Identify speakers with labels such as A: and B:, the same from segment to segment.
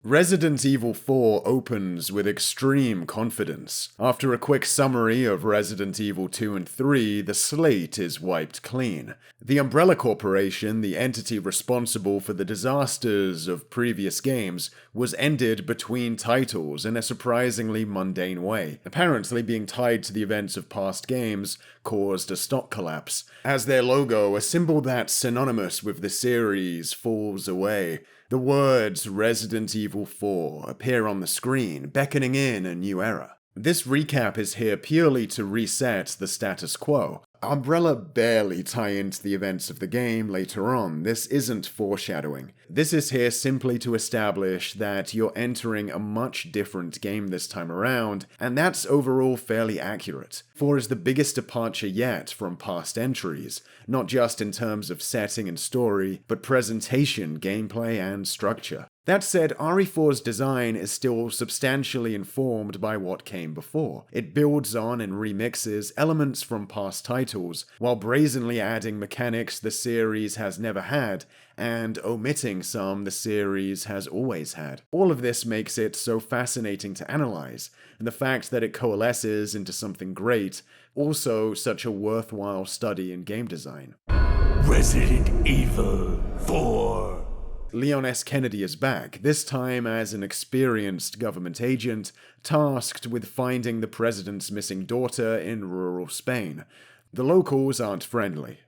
A: Resident Evil 4 opens with extreme confidence. After a quick summary of Resident Evil 2 and 3, the slate is wiped clean. The Umbrella Corporation, the entity responsible for the disasters of previous games, was ended between titles in a surprisingly mundane way. Apparently being tied to the events of past games caused a stock collapse, as their logo, a symbol that's synonymous with the series, falls away. The words Resident Evil 4 appear on the screen, beckoning in a new era. This recap is here purely to reset the status quo. Umbrella barely tie into the events of the game later on. This isn't foreshadowing. This is here simply to establish that you're entering a much different game this time around, and that's overall fairly accurate. 4 is the biggest departure yet from past entries, not just in terms of setting and story, but presentation, gameplay, and structure. That said, RE4's design is still substantially informed by what came before. It builds on and remixes elements from past titles, while brazenly adding mechanics the series has never had, and omitting some the series has always had. All of this makes it so fascinating to analyze, and the fact that it coalesces into something great, also such a worthwhile study in game design.
B: Resident Evil 4.
A: Leon S. Kennedy is back, this time as an experienced government agent tasked with finding the president's missing daughter in rural Spain. The locals aren't friendly.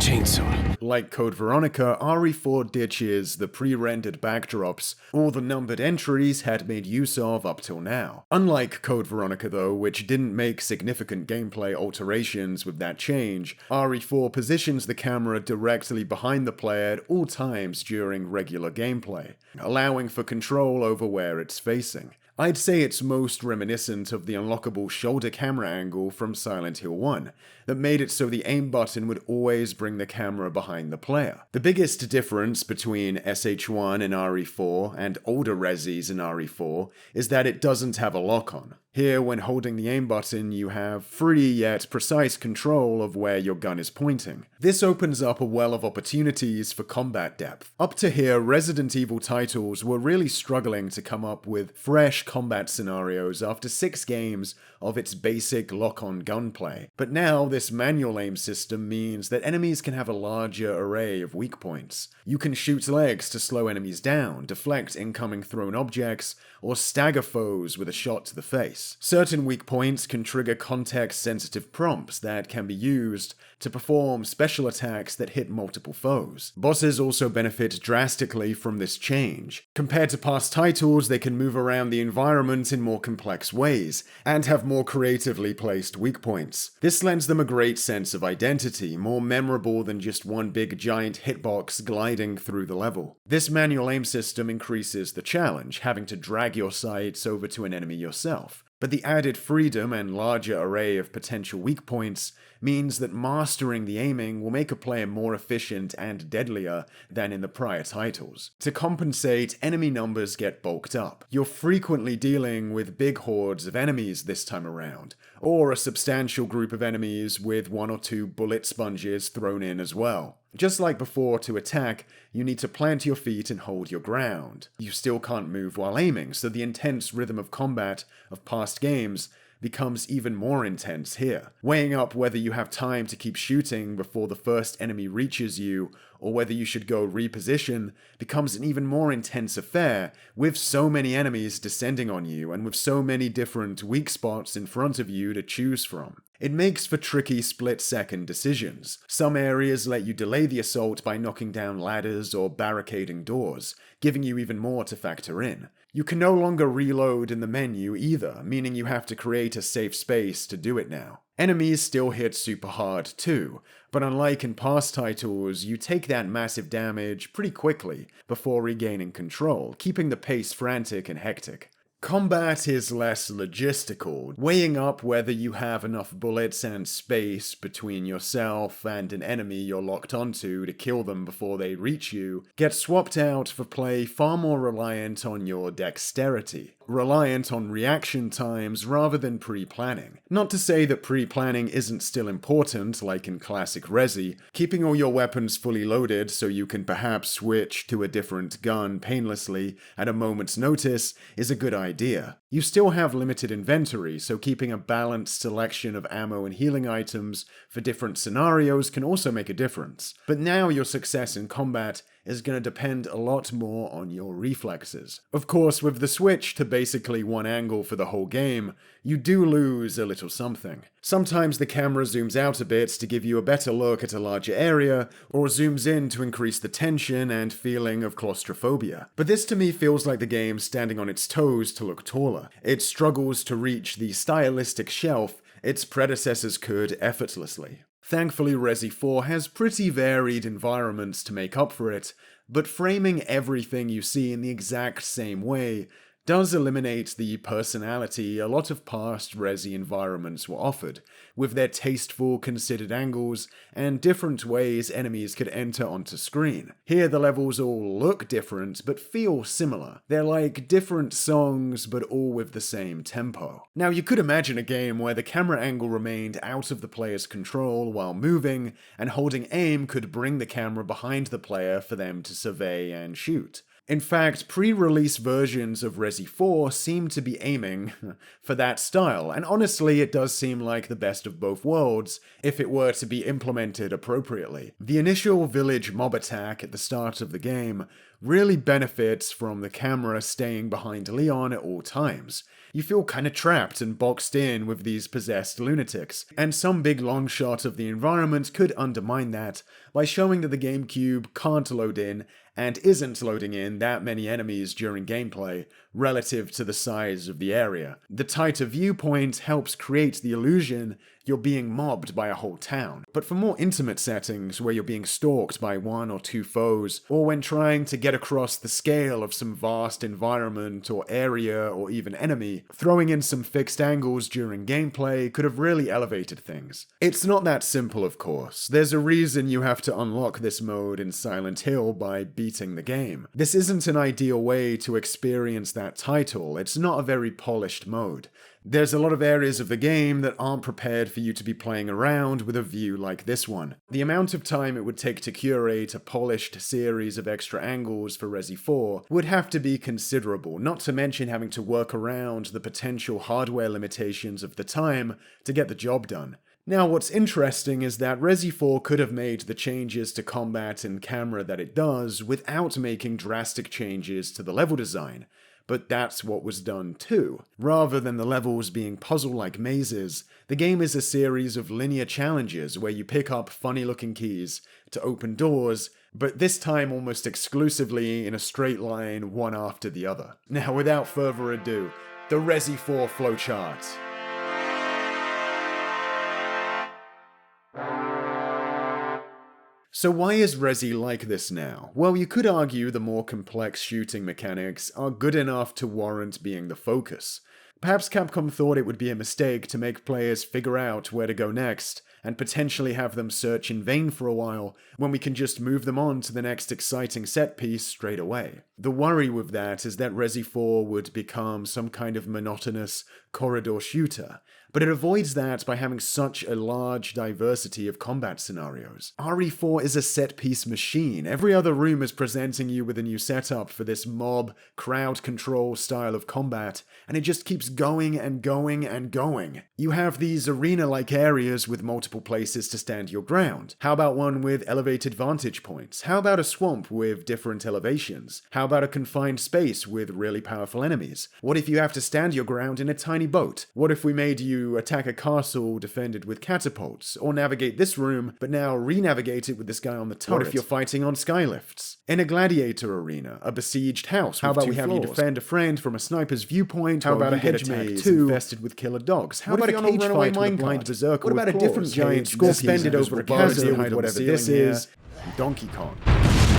C: Chainsaw.
A: Like Code Veronica, RE4 ditches the pre-rendered backdrops all the numbered entries had made use of up till now. Unlike Code Veronica though, which didn't make significant gameplay alterations with that change, RE4 positions the camera directly behind the player at all times during regular gameplay, allowing for control over where it's facing. I'd say it's most reminiscent of the unlockable shoulder camera angle from Silent Hill 1, that made it so the aim button would always bring the camera behind the player. The biggest difference between SH1 in RE4 and older Resis in RE4 is that it doesn't have a lock-on. Here, when holding the aim button, you have free yet precise control of where your gun is pointing. This opens up a well of opportunities for combat depth. Up to here, Resident Evil titles were really struggling to come up with fresh combat scenarios after 6 games of its basic lock-on gunplay. But now, this manual aim system means that enemies can have a larger array of weak points. You can shoot legs to slow enemies down, deflect incoming thrown objects, or stagger foes with a shot to the face. Certain weak points can trigger context-sensitive prompts that can be used to perform special attacks that hit multiple foes. Bosses also benefit drastically from this change. Compared to past titles, they can move around the environment in more complex ways, and have more creatively placed weak points. This lends them a great sense of identity, more memorable than just one big giant hitbox gliding through the level. This manual aim system increases the challenge, having to drag your sights over to an enemy yourself. But the added freedom and larger array of potential weak points means that mastering the aiming will make a player more efficient and deadlier than in the prior titles. To compensate, enemy numbers get bulked up. You're frequently dealing with big hordes of enemies this time around, or a substantial group of enemies with 1 or 2 bullet sponges thrown in as well. Just like before, to attack, you need to plant your feet and hold your ground. You still can't move while aiming, so the intense rhythm of combat of past games becomes even more intense here. Weighing up whether you have time to keep shooting before the first enemy reaches you, or whether you should go reposition, becomes an even more intense affair, with so many enemies descending on you, and with so many different weak spots in front of you to choose from. It makes for tricky split-second decisions. Some areas let you delay the assault by knocking down ladders or barricading doors, giving you even more to factor in. You can no longer reload in the menu either, meaning you have to create a safe space to do it now. Enemies still hit super hard too, but unlike in past titles, you take that massive damage pretty quickly before regaining control, keeping the pace frantic and hectic. Combat is less logistical, weighing up whether you have enough bullets and space between yourself and an enemy you're locked onto to kill them before they reach you, gets swapped out for play far more reliant on your dexterity. reliant on reaction times rather than pre-planning. Not to say that pre-planning isn't still important, like in classic Resi, keeping all your weapons fully loaded so you can perhaps switch to a different gun painlessly at a moment's notice is a good idea. You still have limited inventory, so keeping a balanced selection of ammo and healing items for different scenarios can also make a difference. But now your success in combat is going to depend a lot more on your reflexes. Of course, with the switch to basically one angle for the whole game, you do lose a little something. Sometimes the camera zooms out a bit to give you a better look at a larger area, or zooms in to increase the tension and feeling of claustrophobia. But this to me feels like the game standing on its toes to look taller. It struggles to reach the stylistic shelf its predecessors could effortlessly. Thankfully, Resi 4 has pretty varied environments to make up for it, but framing everything you see in the exact same way does eliminate the personality a lot of past Resi environments were offered, with their tasteful, considered angles and different ways enemies could enter onto screen. Here the levels all look different, but feel similar. They're like different songs, but all with the same tempo. Now you could imagine a game where the camera angle remained out of the player's control while moving, and holding aim could bring the camera behind the player for them to survey and shoot. In fact, pre-release versions of Resi 4 seem to be aiming for that style, and honestly it does seem like the best of both worlds if it were to be implemented appropriately. The initial village mob attack at the start of the game really benefits from the camera staying behind Leon at all times. You feel kinda trapped and boxed in with these possessed lunatics, and some big long shot of the environment could undermine that by showing that the GameCube can't load in and isn't loading in that many enemies during gameplay relative to the size of the area. The tighter viewpoint helps create the illusion you're being mobbed by a whole town. But for more intimate settings where you're being stalked by one or two foes, or when trying to get across the scale of some vast environment or area or even enemy, throwing in some fixed angles during gameplay could have really elevated things. It's not that simple, of course. There's a reason you have to unlock this mode in Silent Hill by beating the game. This isn't an ideal way to experience that title. It's not a very polished mode. There's a lot of areas of the game that aren't prepared for you to be playing around with a view like this one. The amount of time it would take to curate a polished series of extra angles for Resi 4 would have to be considerable, not to mention having to work around the potential hardware limitations of the time to get the job done. Now, what's interesting is that Resi 4 could have made the changes to combat and camera that it does without making drastic changes to the level design. But that's what was done too. Rather than the levels being puzzle-like mazes, the game is a series of linear challenges where you pick up funny-looking keys to open doors, but this time almost exclusively in a straight line, one after the other. Now, without further ado, the Resi 4 flowchart. So why is Resi like this now? Well, you could argue the more complex shooting mechanics are good enough to warrant being the focus. Perhaps Capcom thought it would be a mistake to make players figure out where to go next, and potentially have them search in vain for a while, when we can just move them on to the next exciting set piece straight away. The worry with that is that Resi 4 would become some kind of monotonous corridor shooter, but it avoids that by having such a large diversity of combat scenarios. RE4 is a set-piece machine. Every other room is presenting you with a new setup for this mob, crowd control style of combat, and it just keeps going and going and going. You have these arena-like areas with multiple places to stand your ground. How about one with elevated vantage points? How about a swamp with different elevations? How about a confined space with really powerful enemies? What if you have to stand your ground in a tiny boat? What if we made you attack a castle defended with catapults, or navigate this room, but now re-navigate it with this guy on the turret? What if you're fighting on skylifts? In a gladiator arena, a besieged house. How about we have you defend a friend from a sniper's viewpoint? How about a hedge maze infested with killer dogs? How about a cage fight with a blind berserker? What about a different giant scorpion suspended over a chasm with whatever this is? Donkey Kong.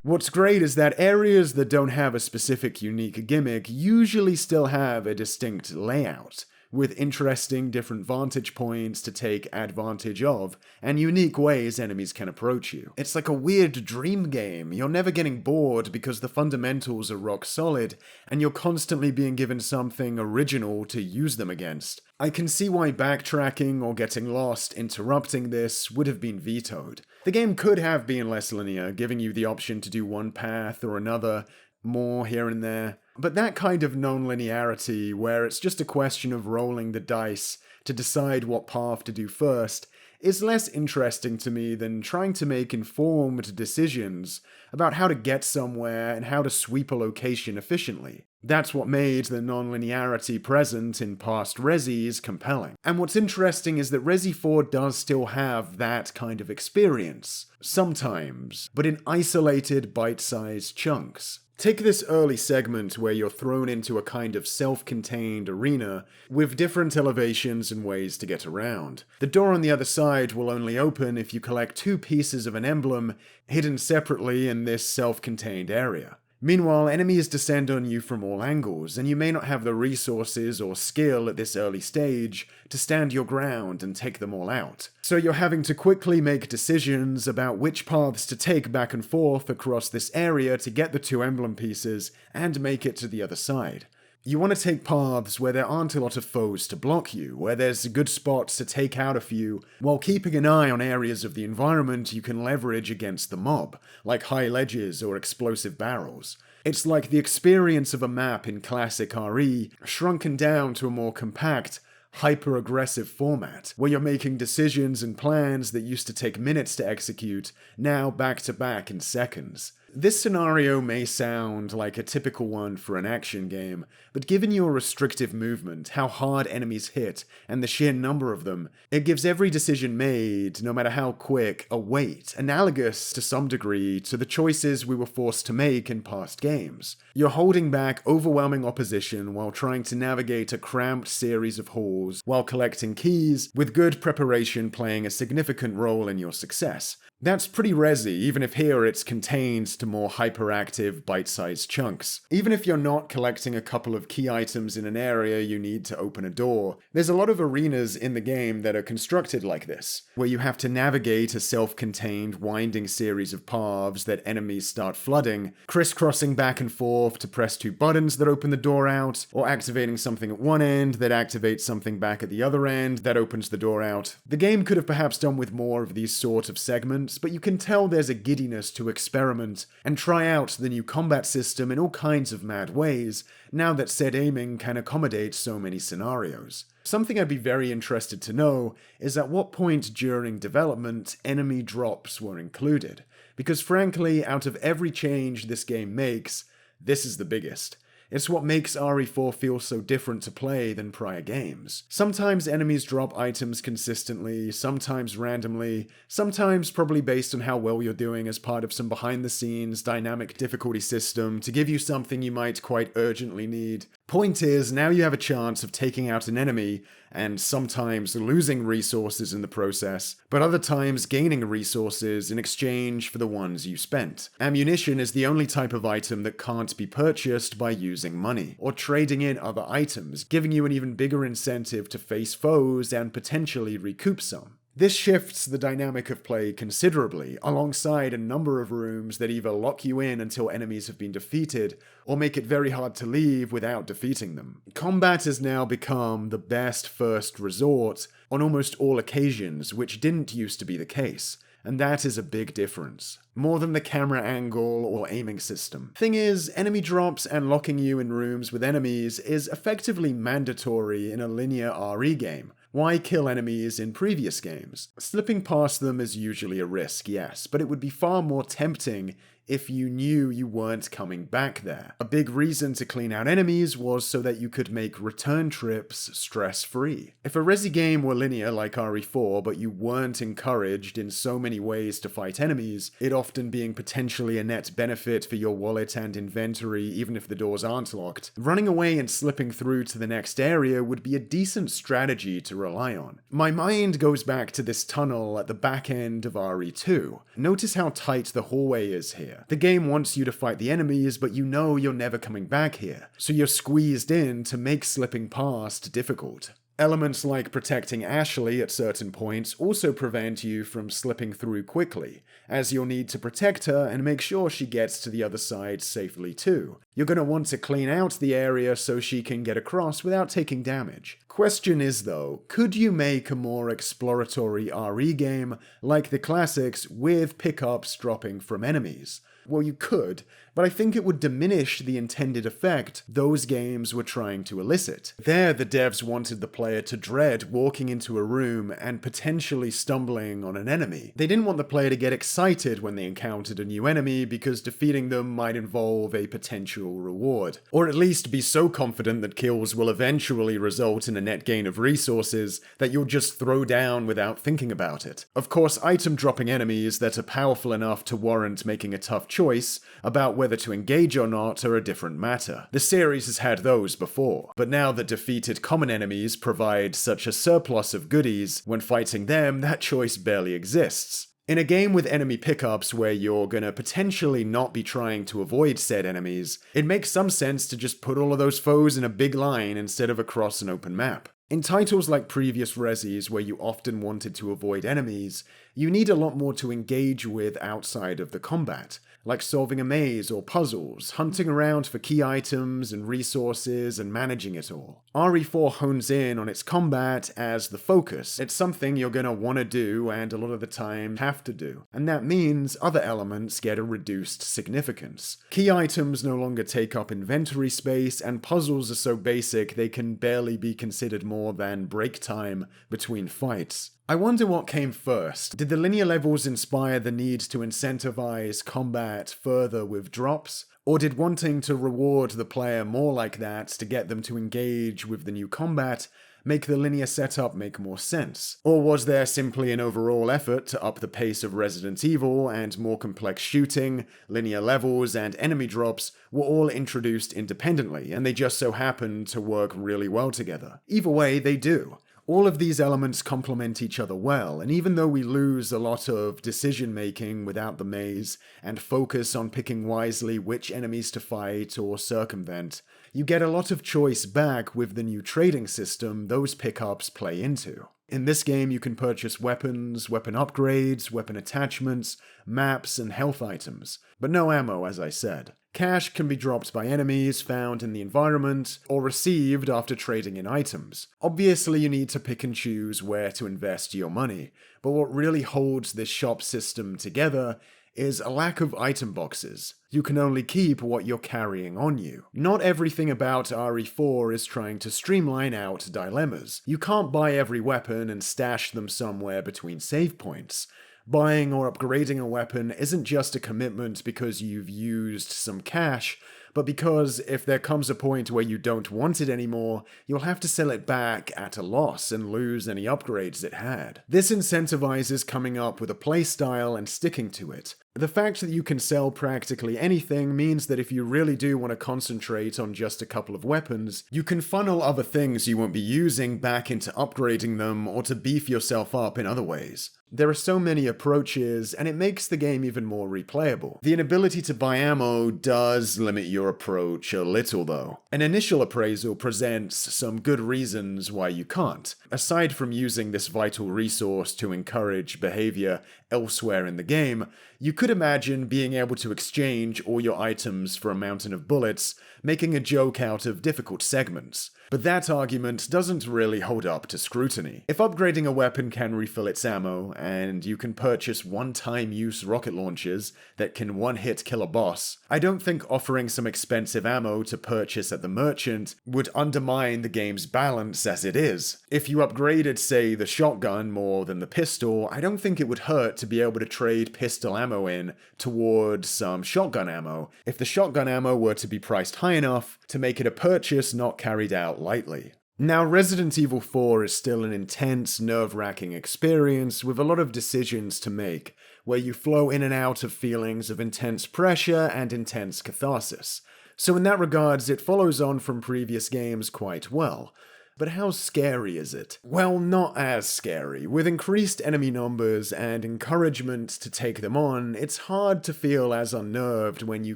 A: What's great is that areas that don't have a specific unique gimmick usually still have a distinct layout. with interesting different vantage points to take advantage of, and unique ways enemies can approach you. It's like a weird dream game. You're never getting bored because the fundamentals are rock solid, and you're constantly being given something original to use them against. I can see why backtracking or getting lost interrupting this would have been vetoed. The game could have been less linear, giving you the option to do one path or another, more here and there. But that kind of non-linearity, where it's just a question of rolling the dice to decide what path to do first, is less interesting to me than trying to make informed decisions about how to get somewhere and how to sweep a location efficiently. That's what made the non-linearity present in past Resis compelling. And what's interesting is that Resi 4 does still have that kind of experience, sometimes, but in isolated bite-sized chunks. Take this early segment where you're thrown into a kind of self-contained arena with different elevations and ways to get around. The door on the other side will only open if you collect 2 pieces of an emblem hidden separately in this self-contained area. Meanwhile, enemies descend on you from all angles, and you may not have the resources or skill at this early stage to stand your ground and take them all out. So you're having to quickly make decisions about which paths to take back and forth across this area to get the 2 emblem pieces and make it to the other side. You want to take paths where there aren't a lot of foes to block you, where there's good spots to take out a few, while keeping an eye on areas of the environment you can leverage against the mob, like high ledges or explosive barrels. It's like the experience of a map in classic RE, shrunken down to a more compact, hyper-aggressive format, where you're making decisions and plans that used to take minutes to execute, now back-to-back in seconds. This scenario may sound like a typical one for an action game, but given your restrictive movement, how hard enemies hit, and the sheer number of them, it gives every decision made, no matter how quick, a weight, analogous to some degree to the choices we were forced to make in past games. You're holding back overwhelming opposition while trying to navigate a cramped series of halls, while collecting keys, with good preparation playing a significant role in your success. That's pretty Resi, even if here it's contained to more hyperactive, bite-sized chunks. Even if you're not collecting a couple of key items in an area you need to open a door, there's a lot of arenas in the game that are constructed like this, where you have to navigate a self-contained, winding series of paths that enemies start flooding, crisscrossing back and forth to press 2 buttons that open the door out, or activating something at one end that activates something back at the other end that opens the door out. The game could have perhaps done with more of these sort of segments, but you can tell there's a giddiness to experiment and try out the new combat system in all kinds of mad ways, now that said aiming can accommodate so many scenarios. Something I'd be very interested to know is at what point during development enemy drops were included, because frankly, out of every change this game makes, this is the biggest. It's what makes RE4 feel so different to play than prior games. Sometimes enemies drop items consistently, sometimes randomly, sometimes probably based on how well you're doing as part of some behind-the-scenes dynamic difficulty system to give you something you might quite urgently need. Point is, now you have a chance of taking out an enemy, and sometimes losing resources in the process, but other times gaining resources in exchange for the ones you spent. Ammunition is the only type of item that can't be purchased by using money, or trading in other items, giving you an even bigger incentive to face foes and potentially recoup some. This shifts the dynamic of play considerably, alongside a number of rooms that either lock you in until enemies have been defeated, or make it very hard to leave without defeating them. Combat has now become the best first resort on almost all occasions, which didn't used to be the case. And that is a big difference. More than the camera angle or aiming system. Thing is, enemy drops and locking you in rooms with enemies is effectively mandatory in a linear RE game. Why kill enemies in previous games? Slipping past them is usually a risk, yes, but it would be far more tempting if you knew you weren't coming back there. A big reason to clean out enemies was so that you could make return trips stress-free. If a Resi game were linear like RE4, but you weren't encouraged in so many ways to fight enemies, it often being potentially a net benefit for your wallet and inventory even if the doors aren't locked, running away and slipping through to the next area would be a decent strategy to rely on. My mind goes back to this tunnel at the back end of RE2. Notice how tight the hallway is here. The game wants you to fight the enemies, but you know you're never coming back here, so you're squeezed in to make slipping past difficult. Elements like protecting Ashley at certain points also prevent you from slipping through quickly, as you'll need to protect her and make sure she gets to the other side safely too. You're going to want to clean out the area so she can get across without taking damage. Question is though, could you make a more exploratory RE game like the classics with pickups dropping from enemies? Well, you could, but I think it would diminish the intended effect those games were trying to elicit. There, the devs wanted the player to dread walking into a room and potentially stumbling on an enemy. They didn't want the player to get excited when they encountered a new enemy because defeating them might involve a potential reward. Or at least be so confident that kills will eventually result in a net gain of resources that you'll just throw down without thinking about it. Of course, item dropping enemies that are powerful enough to warrant making a tough choice about whether to engage or not are a different matter. The series has had those before, but now that defeated common enemies provide such a surplus of goodies, when fighting them, that choice barely exists. In a game with enemy pickups where you're gonna potentially not be trying to avoid said enemies, it makes some sense to just put all of those foes in a big line instead of across an open map. In titles like previous Resis where you often wanted to avoid enemies, you need a lot more to engage with outside of the combat, like solving a maze or puzzles, hunting around for key items and resources, and managing it all. RE4 hones in on its combat as the focus. It's something you're gonna want to do and a lot of the time have to do, and that means other elements get a reduced significance. Key items no longer take up inventory space, and puzzles are so basic they can barely be considered more than break time between fights. I wonder what came first. Did the linear levels inspire the need to incentivize combat further with drops? Or did wanting to reward the player more like that to get them to engage with the new combat make the linear setup make more sense? Or was there simply an overall effort to up the pace of Resident Evil, and more complex shooting, linear levels, and enemy drops were all introduced independently, and they just so happened to work really well together? Either way, they do. All of these elements complement each other well, and even though we lose a lot of decision-making without the maze, and focus on picking wisely which enemies to fight or circumvent, you get a lot of choice back with the new trading system those pickups play into. In this game, you can purchase weapons, weapon upgrades, weapon attachments, maps, and health items, but no ammo, as I said. Cash can be dropped by enemies found in the environment, or received after trading in items. Obviously, you need to pick and choose where to invest your money, but what really holds this shop system together is a lack of item boxes. You can only keep what you're carrying on you. Not everything about RE4 is trying to streamline out dilemmas. You can't buy every weapon and stash them somewhere between save points. Buying or upgrading a weapon isn't just a commitment because you've used some cash, but because if there comes a point where you don't want it anymore, you'll have to sell it back at a loss and lose any upgrades it had. This incentivizes coming up with a playstyle and sticking to it. The fact that you can sell practically anything means that if you really do want to concentrate on just a couple of weapons, you can funnel other things you won't be using back into upgrading them or to beef yourself up in other ways. There are so many approaches, and it makes the game even more replayable. The inability to buy ammo does limit your approach a little though. An initial appraisal presents some good reasons why you can't. Aside from using this vital resource to encourage behavior elsewhere in the game, you could imagine being able to exchange all your items for a mountain of bullets, making a joke out of difficult segments. But that argument doesn't really hold up to scrutiny. If upgrading a weapon can refill its ammo, and you can purchase one-time use rocket launchers that can one-hit kill a boss, I don't think offering some expensive ammo to purchase at the merchant would undermine the game's balance as it is. If you upgraded, say, the shotgun more than the pistol, I don't think it would hurt to be able to trade pistol ammo in toward some shotgun ammo, if the shotgun ammo were to be priced high enough to make it a purchase not carried out lightly. Now, Resident Evil 4 is still an intense, nerve-wracking experience with a lot of decisions to make, where you flow in and out of feelings of intense pressure and intense catharsis. So in that regards, it follows on from previous games quite well. But how scary is it? Well, not as scary. With increased enemy numbers and encouragement to take them on, it's hard to feel as unnerved when you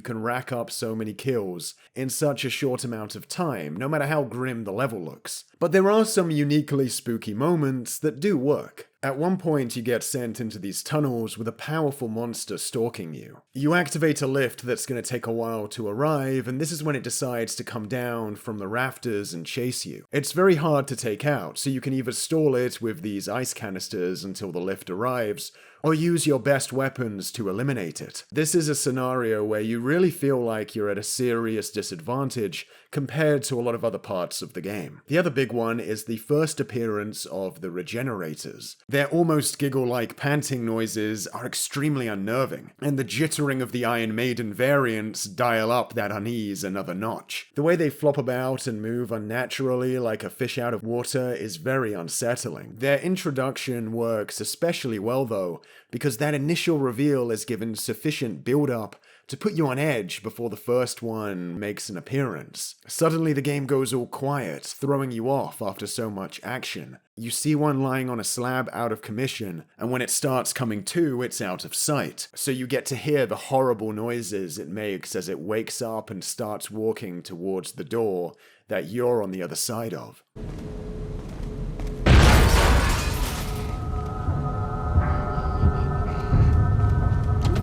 A: can rack up so many kills in such a short amount of time, no matter how grim the level looks. But there are some uniquely spooky moments that do work. At one point, you get sent into these tunnels with a powerful monster stalking you. You activate a lift that's going to take a while to arrive, and this is when it decides to come down from the rafters and chase you. It's very hard to take out, so you can either stall it with these ice canisters until the lift arrives, or use your best weapons to eliminate it. This is a scenario where you really feel like you're at a serious disadvantage compared to a lot of other parts of the game. The other big one is the first appearance of the Regenerators. Their almost giggle-like panting noises are extremely unnerving, and the jittering of the Iron Maiden variants dial up that unease another notch. The way they flop about and move unnaturally like a fish out of water is very unsettling. Their introduction works especially well though, because that initial reveal is given sufficient build-up to put you on edge before the first one makes an appearance. Suddenly the game goes all quiet, throwing you off after so much action. You see one lying on a slab out of commission, and when it starts coming to, it's out of sight. So you get to hear the horrible noises it makes as it wakes up and starts walking towards the door that you're on the other side of.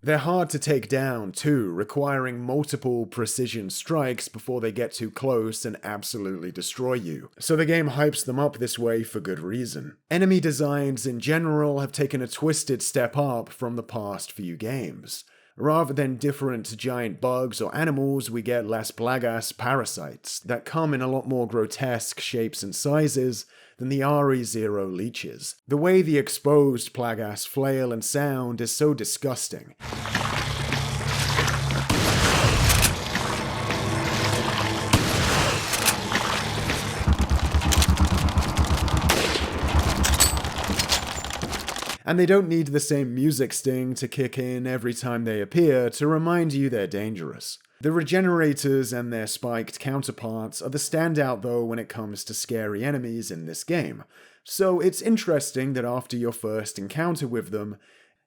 A: They're hard to take down too, requiring multiple precision strikes before they get too close and absolutely destroy you. So the game hypes them up this way for good reason. Enemy designs in general have taken a twisted step up from the past few games. Rather than different giant bugs or animals, we get less Plagas parasites that come in a lot more grotesque shapes and sizes than the RE0 leeches. The way the exposed Plagas flail and sound is so disgusting. And they don't need the same music sting to kick in every time they appear to remind you they're dangerous. The Regenerators and their spiked counterparts are the standout though when it comes to scary enemies in this game, so it's interesting that after your first encounter with them,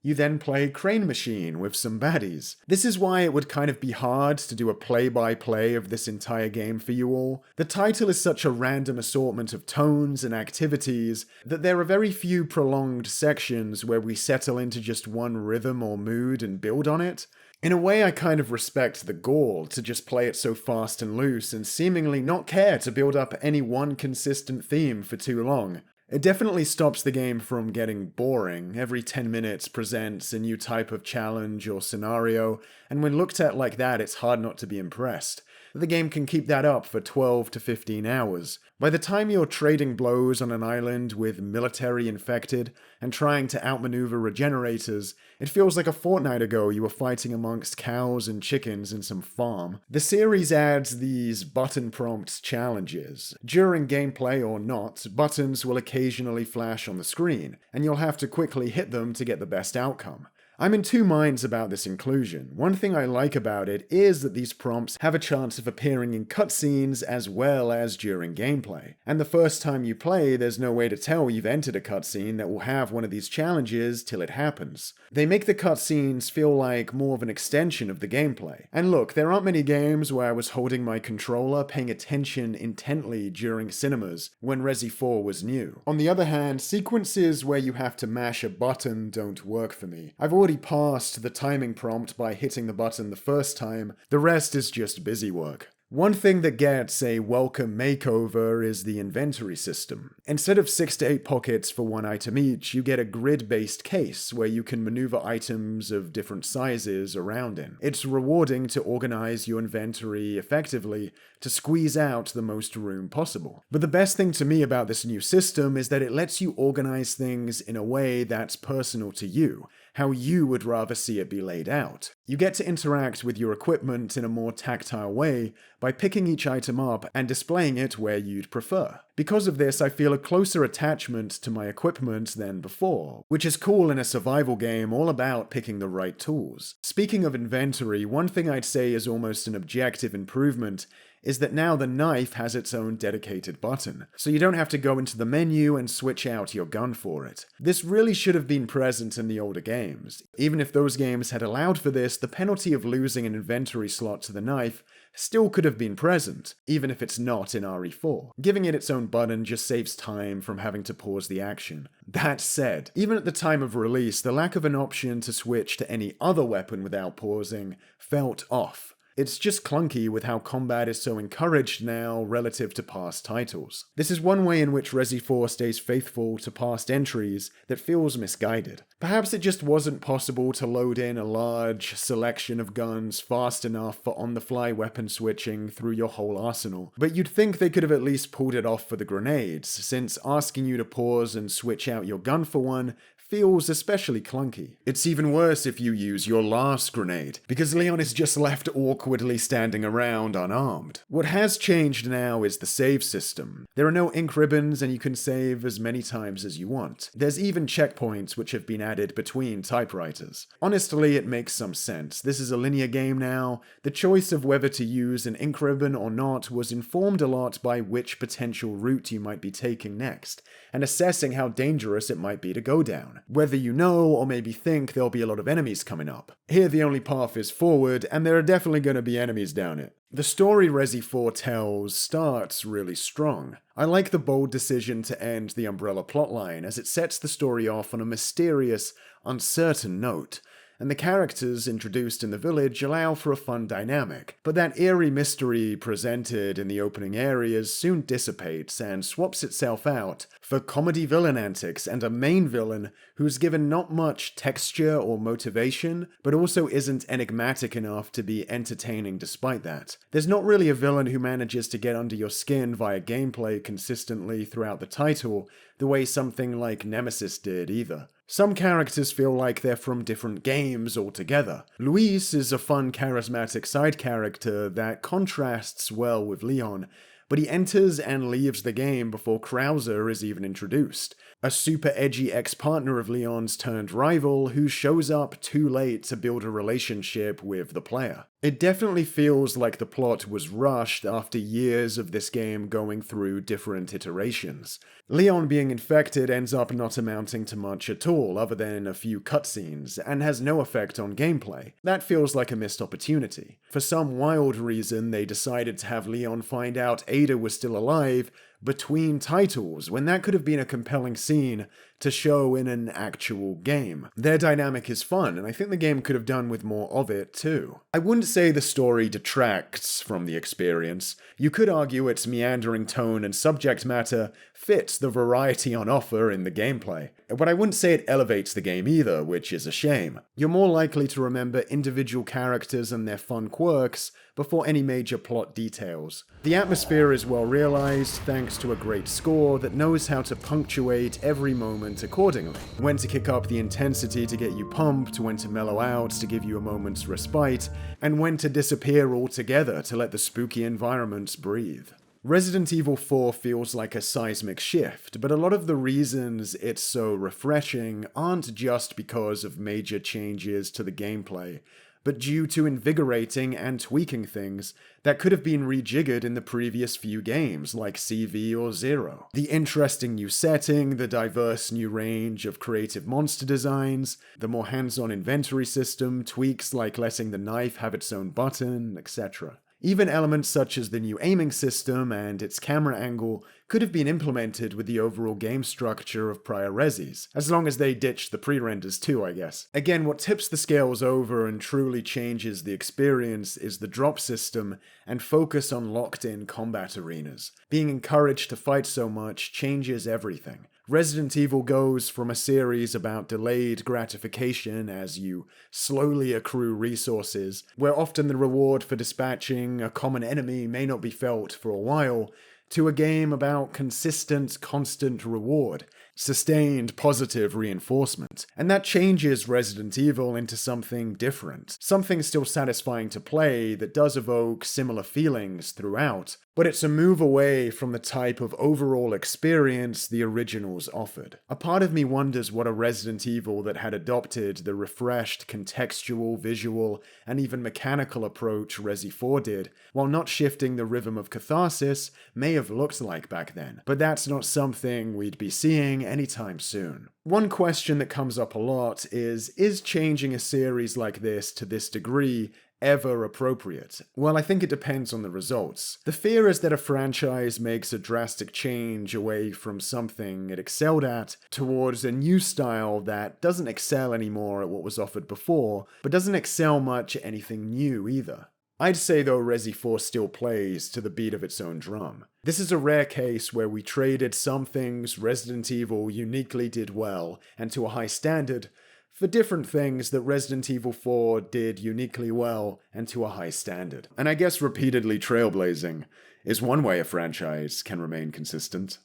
A: you then play Crane Machine with some baddies. This is why it would kind of be hard to do a play-by-play of this entire game for you all. The title is such a random assortment of tones and activities that there are very few prolonged sections where we settle into just one rhythm or mood and build on it. In a way, I kind of respect the gall to just play it so fast and loose and seemingly not care to build up any one consistent theme for too long. It definitely stops the game from getting boring. Every 10 minutes presents a new type of challenge or scenario, and when looked at like that, it's hard not to be impressed. The game can keep that up for 12 to 15 hours. By the time you're trading blows on an island with military infected and trying to outmaneuver Regenerators, it feels like a fortnight ago you were fighting amongst cows and chickens in some farm. The series adds these button prompt challenges. During gameplay or not, buttons will occasionally flash on the screen, and you'll have to quickly hit them to get the best outcome. I'm in two minds about this inclusion. One thing I like about it is that these prompts have a chance of appearing in cutscenes as well as during gameplay. And the first time you play, there's no way to tell you've entered a cutscene that will have one of these challenges till it happens. They make the cutscenes feel like more of an extension of the gameplay. And look, there aren't many games where I was holding my controller paying attention intently during cinemas when Resi 4 was new. On the other hand, sequences where you have to mash a button don't work for me. I've already passed the timing prompt by hitting the button the first time, the rest is just busy work. One thing that gets a welcome makeover is the inventory system. Instead of 6 to 8 pockets for one item each, you get a grid-based case where you can maneuver items of different sizes around in. It's rewarding to organize your inventory effectively to squeeze out the most room possible. But the best thing to me about this new system is that it lets you organize things in a way that's personal to you, how you would rather see it be laid out. You get to interact with your equipment in a more tactile way by picking each item up and displaying it where you'd prefer. Because of this, I feel a closer attachment to my equipment than before, which is cool in a survival game all about picking the right tools. Speaking of inventory, one thing I'd say is almost an objective improvement is that now the knife has its own dedicated button, so you don't have to go into the menu and switch out your gun for it. This really should have been present in the older games. Even if those games had allowed for this, the penalty of losing an inventory slot to the knife still could have been present, even if it's not in RE4. Giving it its own button just saves time from having to pause the action. That said, even at the time of release, the lack of an option to switch to any other weapon without pausing felt off. It's just clunky with how combat is so encouraged now relative to past titles. This is one way in which Resi 4 stays faithful to past entries that feels misguided. Perhaps it just wasn't possible to load in a large selection of guns fast enough for on-the-fly weapon switching through your whole arsenal, but you'd think they could have at least pulled it off for the grenades, since asking you to pause and switch out your gun for one feels especially clunky. It's even worse if you use your last grenade, because Leon is just left awkwardly standing around unarmed. What has changed now is the save system. There are no ink ribbons and you can save as many times as you want. There's even checkpoints which have been added between typewriters. Honestly, it makes some sense. This is a linear game now. The choice of whether to use an ink ribbon or not was informed a lot by which potential route you might be taking next, and assessing how dangerous it might be to go down. Whether you know or maybe think there'll be a lot of enemies coming up. Here the only path is forward, and there are definitely going to be enemies down it. The story Resi 4 tells starts really strong. I like the bold decision to end the Umbrella plotline, as it sets the story off on a mysterious, uncertain note, and the characters introduced in the village allow for a fun dynamic. But that eerie mystery presented in the opening areas soon dissipates and swaps itself out for comedy villain antics and a main villain who's given not much texture or motivation, but also isn't enigmatic enough to be entertaining despite that. There's not really a villain who manages to get under your skin via gameplay consistently throughout the title, the way something like Nemesis did either. Some characters feel like they're from different games altogether. Luis is a fun, charismatic side character that contrasts well with Leon, but he enters and leaves the game before Krauser is even introduced. A super edgy ex-partner of Leon's turned rival who shows up too late to build a relationship with the player. It definitely feels like the plot was rushed after years of this game going through different iterations. Leon being infected ends up not amounting to much at all other than a few cutscenes, and has no effect on gameplay. That feels like a missed opportunity. For some wild reason, they decided to have Leon find out Ada was still alive between titles, when that could have been a compelling scene to show in an actual game. Their dynamic is fun, and I think the game could have done with more of it too. I wouldn't say the story detracts from the experience. You could argue its meandering tone and subject matter fits the variety on offer in the gameplay. But I wouldn't say it elevates the game either, which is a shame. You're more likely to remember individual characters and their fun quirks before any major plot details. The atmosphere is well realized thanks to a great score that knows how to punctuate every moment accordingly. When to kick up the intensity to get you pumped, when to mellow out to give you a moment's respite, and when to disappear altogether to let the spooky environments breathe. Resident Evil 4 feels like a seismic shift, but a lot of the reasons it's so refreshing aren't just because of major changes to the gameplay, but due to invigorating and tweaking things that could have been rejiggered in the previous few games, like CV or Zero. The interesting new setting, the diverse new range of creative monster designs, the more hands-on inventory system, tweaks like letting the knife have its own button, etc. Even elements such as the new aiming system and its camera angle could have been implemented with the overall game structure of prior Resis, as long as they ditched the pre-renders too, I guess. Again, what tips the scales over and truly changes the experience is the drop system and focus on locked-in combat arenas. Being encouraged to fight so much changes everything. Resident Evil goes from a series about delayed gratification as you slowly accrue resources, where often the reward for dispatching a common enemy may not be felt for a while, to a game about consistent, constant reward, sustained positive reinforcement, and that changes Resident Evil into something different, something still satisfying to play that does evoke similar feelings throughout, but it's a move away from the type of overall experience the originals offered. A part of me wonders what a Resident Evil that had adopted the refreshed contextual, visual, and even mechanical approach Resi 4 did, while not shifting the rhythm of catharsis, may have looked like back then. But that's not something we'd be seeing anytime soon. One question that comes up a lot is changing a series like this to this degree ever appropriate? Well, I think it depends on the results. The fear is that a franchise makes a drastic change away from something it excelled at towards a new style that doesn't excel anymore at what was offered before, but doesn't excel much at anything new either. I'd say though Resi 4 still plays to the beat of its own drum. This is a rare case where we traded some things Resident Evil uniquely did well and to a high standard for different things that Resident Evil 4 did uniquely well and to a high standard. And I guess repeatedly trailblazing is one way a franchise can remain consistent.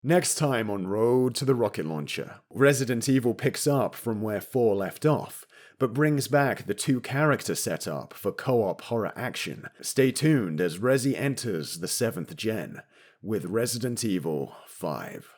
A: Next time on Road to the Rocket Launcher, Resident Evil picks up from where 4 left off, but brings back the two-character setup for co-op horror action. Stay tuned as Resi enters the 7th gen with Resident Evil 5.